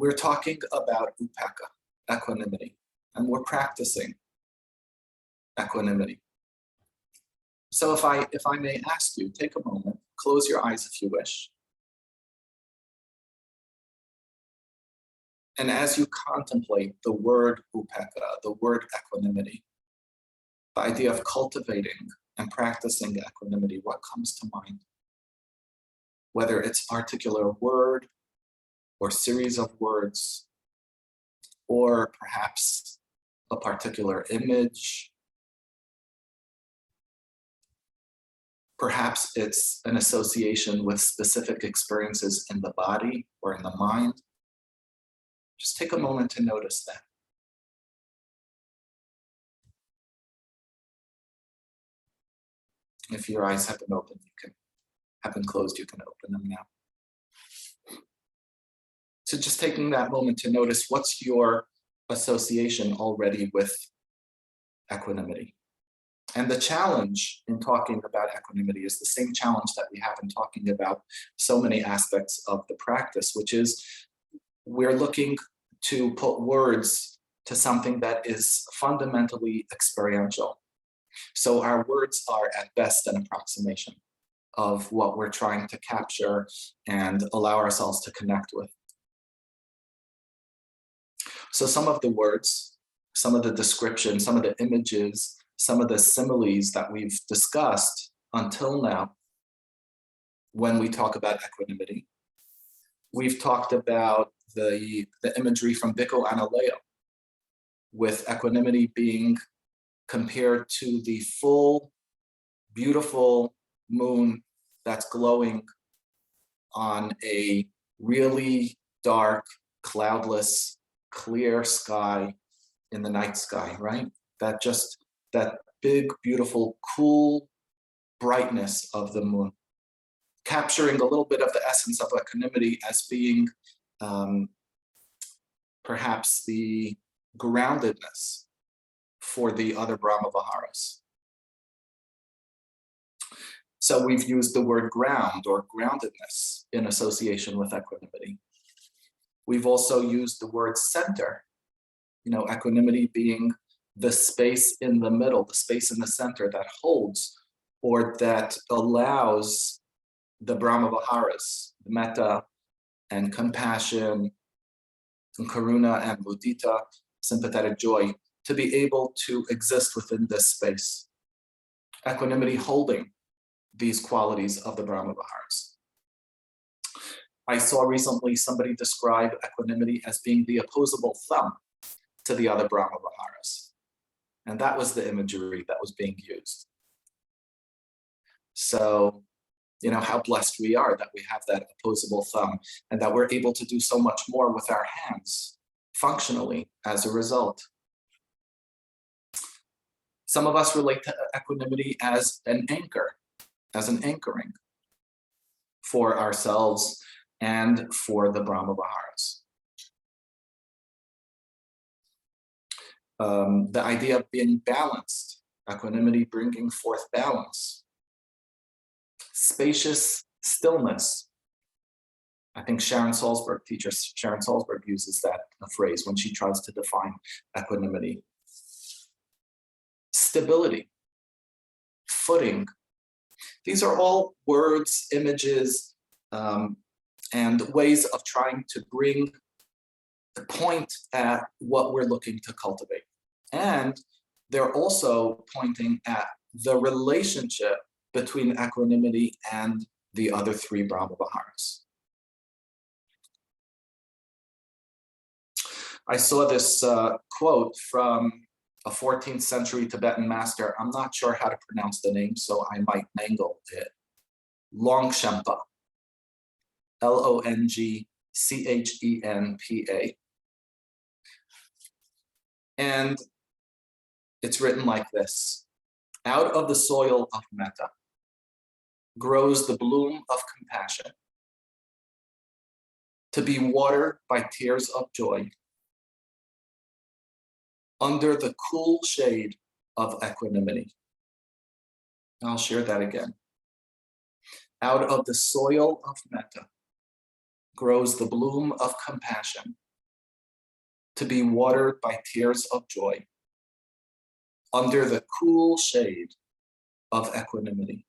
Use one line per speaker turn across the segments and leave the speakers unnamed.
we're talking about upekkha, equanimity, and we're practicing equanimity. So if I may ask you, take a moment, close your eyes if you wish. And as you contemplate the word upekkha, the word equanimity, the idea of cultivating and practicing equanimity, what comes to mind? Whether it's a particular word or series of words, or perhaps a particular image. Perhaps it's an association with specific experiences in the body or in the mind. Just take a moment to notice that. If your eyes have been open, have been closed, you can open them now. So just taking that moment to notice, what's your association already with equanimity? And the challenge in talking about equanimity is the same challenge that we have in talking about so many aspects of the practice, which is we're looking to put words to something that is fundamentally experiential. So our words are at best an approximation of what we're trying to capture and allow ourselves to connect with. So some of the words, some of the descriptions, some of the images, some of the similes that we've discussed until now, when we talk about equanimity, we've talked about the imagery from Bhikkhu Analeo, with equanimity being compared to the full, beautiful moon that's glowing on a really dark, cloudless, clear sky in the night sky, right? That big, beautiful, cool brightness of the moon, capturing a little bit of the essence of equanimity as being perhaps the groundedness for the other Brahmaviharas. So we've used the word ground or groundedness in association with equanimity. We've also used the word center, equanimity being the space in the middle, the space in the center that holds or that allows the Brahmaviharas, metta and compassion, and karuna and mudita, sympathetic joy, to be able to exist within this space. Equanimity holding these qualities of the Brahmaviharas. I saw recently somebody describe equanimity as being the opposable thumb to the other Brahmaviharas. And that was the imagery that was being used. So, how blessed we are that we have that opposable thumb and that we're able to do so much more with our hands functionally as a result. Some of us relate to equanimity as an anchor, as an anchoring for ourselves and for the Brahmaviharas. The idea of being balanced, equanimity bringing forth balance. Spacious stillness. I think teacher Sharon Salzberg uses that phrase when she tries to define equanimity. Stability, footing. These are all words, images, and ways of trying to bring the point at what we're looking to cultivate. And they're also pointing at the relationship between equanimity and the other three Brahmaviharas. I saw this quote from a 14th century Tibetan master. I'm not sure how to pronounce the name, so I might mangle it. Longchenpa, Longchenpa. And it's written like this: out of the soil of metta grows the bloom of compassion, to be watered by tears of joy, under the cool shade of equanimity. I'll share that again. Out of the soil of metta grows the bloom of compassion, to be watered by tears of joy under the cool shade of equanimity.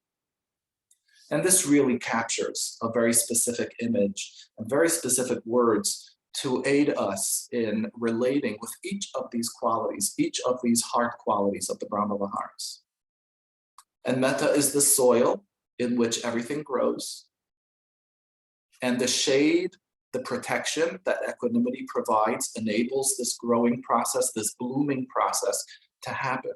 And this really captures a very specific image and very specific words to aid us in relating with each of these qualities, each of these heart qualities of the Brahmaviharas. And metta is the soil in which everything grows. And the shade, the protection that equanimity provides enables this growing process, this blooming process to happen.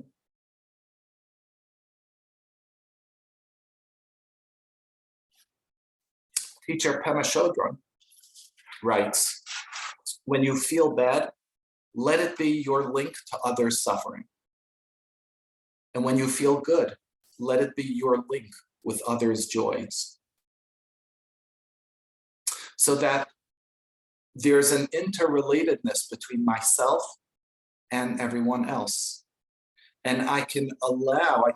Teacher Pema Chodron writes, when you feel bad, let it be your link to others' suffering. And when you feel good, let it be your link with others' joys. So that there's an interrelatedness between myself and everyone else. And I can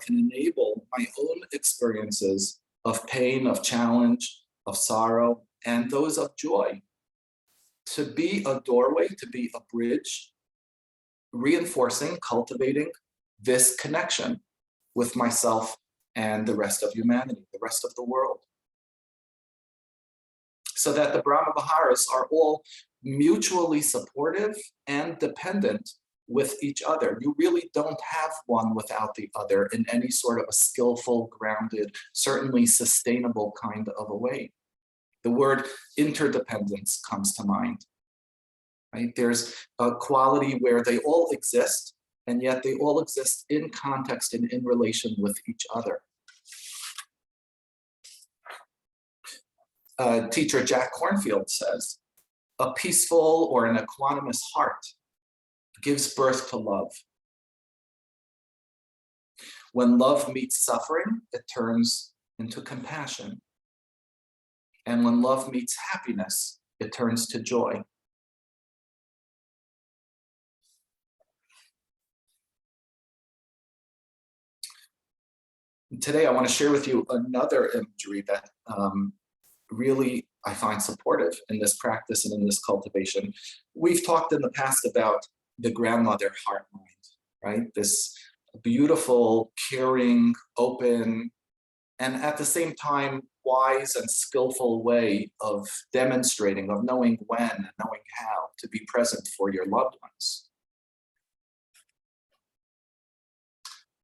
enable my own experiences of pain, of challenge, of sorrow, and those of joy to be a doorway, to be a bridge, reinforcing, cultivating this connection with myself and the rest of humanity, the rest of the world. So that the Brahmaviharas are all mutually supportive and dependent with each other. You really don't have one without the other in any sort of a skillful, grounded, certainly sustainable kind of a way. The word interdependence comes to mind, right? There's a quality where they all exist, and yet they all exist in context and in relation with each other. Teacher Jack Kornfield says, a peaceful or an equanimous heart gives birth to love. When love meets suffering, it turns into compassion. And when love meets happiness, it turns to joy. Today, I want to share with you another imagery that really I find supportive in this practice and in this cultivation. We've talked in the past about the grandmother heart mind, right? This beautiful, caring, open, and at the same time, wise and skillful way of demonstrating, of knowing when and knowing how to be present for your loved ones.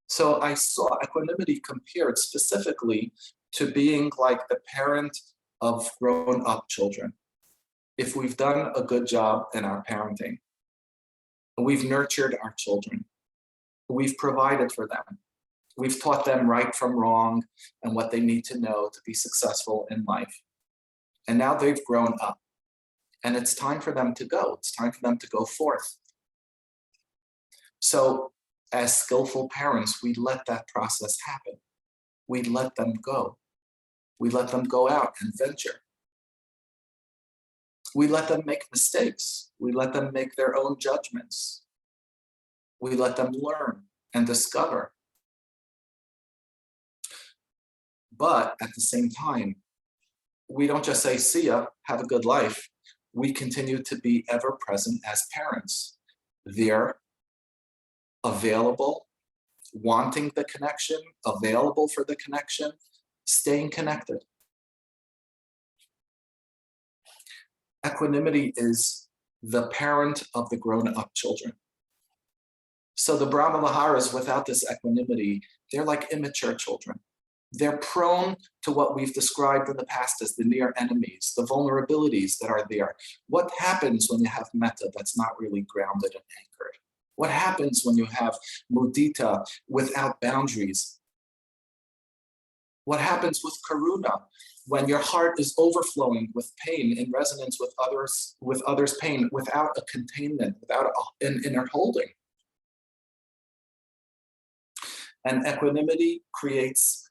So I saw equanimity compared specifically to being like the parent of grown-up children. If we've done a good job in our parenting, we've nurtured our children, we've provided for them, we've taught them right from wrong and what they need to know to be successful in life. And now they've grown up, and it's time for them to go. It's time for them to go forth. So as skillful parents, we let that process happen. We let them go. We let them go out and venture. We let them make mistakes. We let them make their own judgments. We let them learn and discover. But at the same time, we don't just say, see ya, have a good life. We continue to be ever present as parents. They're available, wanting the connection, available for the connection, staying connected. Equanimity is the parent of the grown-up children. So the Brahmaviharas, without this equanimity, they're like immature children. They're prone to what we've described in the past as the near enemies, the vulnerabilities that are there. What happens when you have metta that's not really grounded and anchored? What happens when you have mudita without boundaries? What happens with karuna when your heart is overflowing with pain in resonance with others' pain without a containment, without an inner holding? And equanimity creates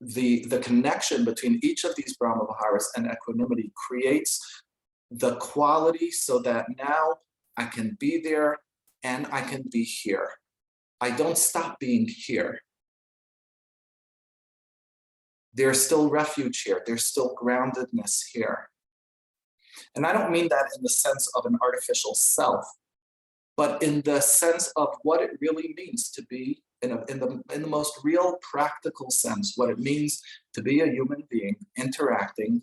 the connection between each of these Brahmaviharas, and equanimity creates the quality so that now I can be there and I can be here. I don't stop being here. There's still refuge here. There's still groundedness here. And I don't mean that in the sense of an artificial self. but in the sense of what it really means to be in the most real practical sense, what it means to be a human being interacting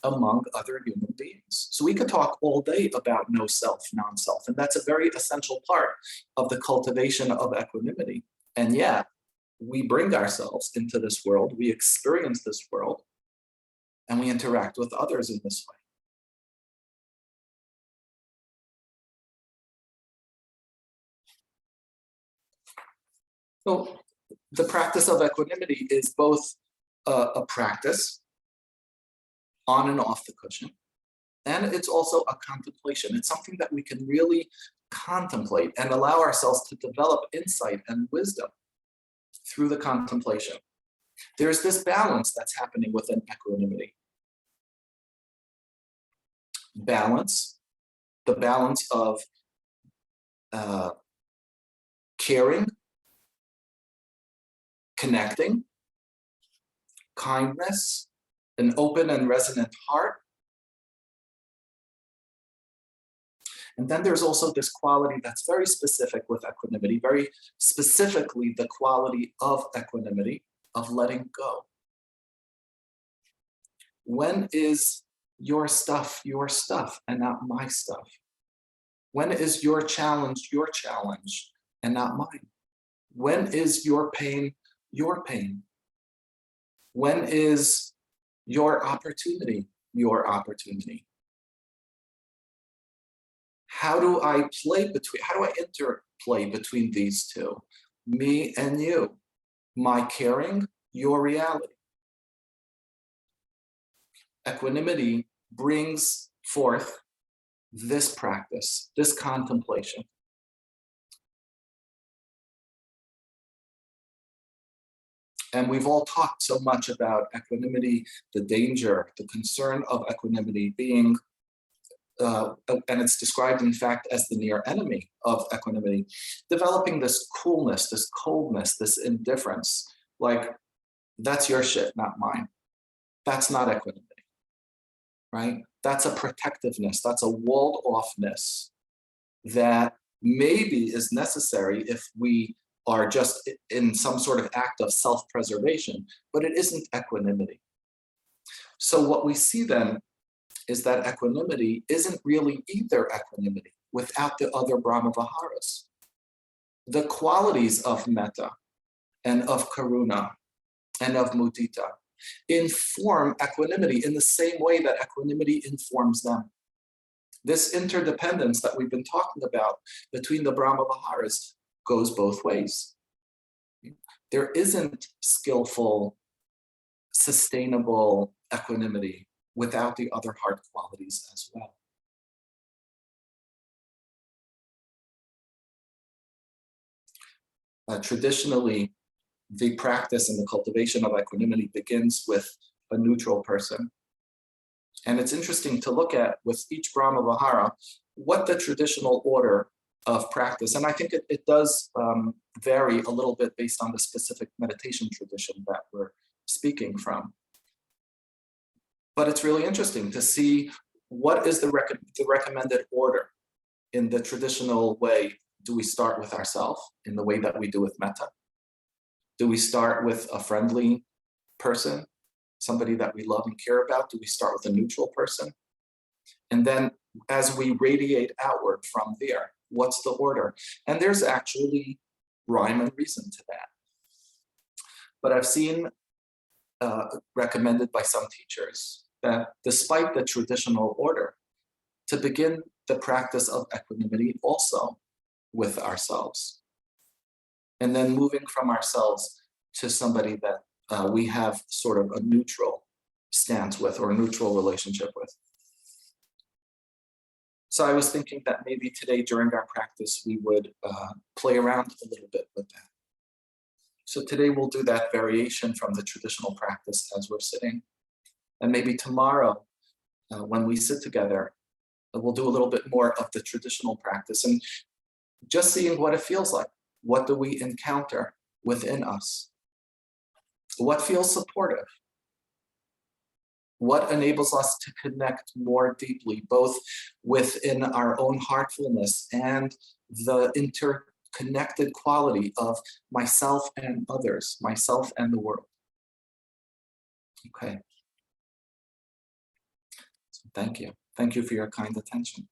among other human beings. So we could talk all day about no self, non-self, and that's a very essential part of the cultivation of equanimity. And yet, we bring ourselves into this world, we experience this world, and we interact with others in this way. So the practice of equanimity is both a practice on and off the cushion, and it's also a contemplation. It's something that we can really contemplate and allow ourselves to develop insight and wisdom through the contemplation. There's this balance that's happening within equanimity. Balance, the balance of caring, connecting, kindness, an open and resonant heart. And then there's also this quality that's very specific with equanimity, very specifically the quality of equanimity, of letting go. When is your stuff, and not my stuff? When is your challenge, and not mine? When is your pain, your pain? When is your opportunity, your opportunity? How do I interplay between these two? Me and you, my caring, your reality. Equanimity brings forth this practice, this contemplation. And we've all talked so much about equanimity, the danger, the concern of equanimity being, and it's described in fact as the near enemy of equanimity, developing this coolness, this coldness, this indifference, like, that's your shit, not mine. That's not equanimity, right? That's a protectiveness, that's a walled offness that maybe is necessary if we are just in some sort of act of self-preservation, but it isn't equanimity. So what we see then is that equanimity isn't really either equanimity without the other Brahmaviharas. The qualities of metta and of karuna and of mudita inform equanimity in the same way that equanimity informs them. This interdependence that we've been talking about between the Brahmaviharas goes both ways. There isn't skillful, sustainable equanimity without the other heart qualities as well. Traditionally, the practice and the cultivation of equanimity begins with a neutral person. And it's interesting to look at with each Brahmavihara what the traditional order of practice, and I think it does vary a little bit based on the specific meditation tradition that we're speaking from. But it's really interesting to see what is the recommended order in the traditional way. Do we start with ourselves in the way that we do with metta? Do we start with a friendly person, somebody that we love and care about? Do we start with a neutral person? And then as we radiate outward from there, what's the order? And there's actually rhyme and reason to that. But I've seen recommended by some teachers that despite the traditional order, to begin the practice of equanimity also with ourselves. And then moving from ourselves to somebody that we have sort of a neutral stance with or a neutral relationship with. So I was thinking that maybe today during our practice, we would play around a little bit with that. So today we'll do that variation from the traditional practice as we're sitting. And maybe tomorrow, when we sit together, we'll do a little bit more of the traditional practice and just seeing what it feels like. What do we encounter within us? What feels supportive? What enables us to connect more deeply, both within our own heartfulness and the interconnected quality of myself and others, myself and the world. Okay. So thank you. Thank you for your kind attention.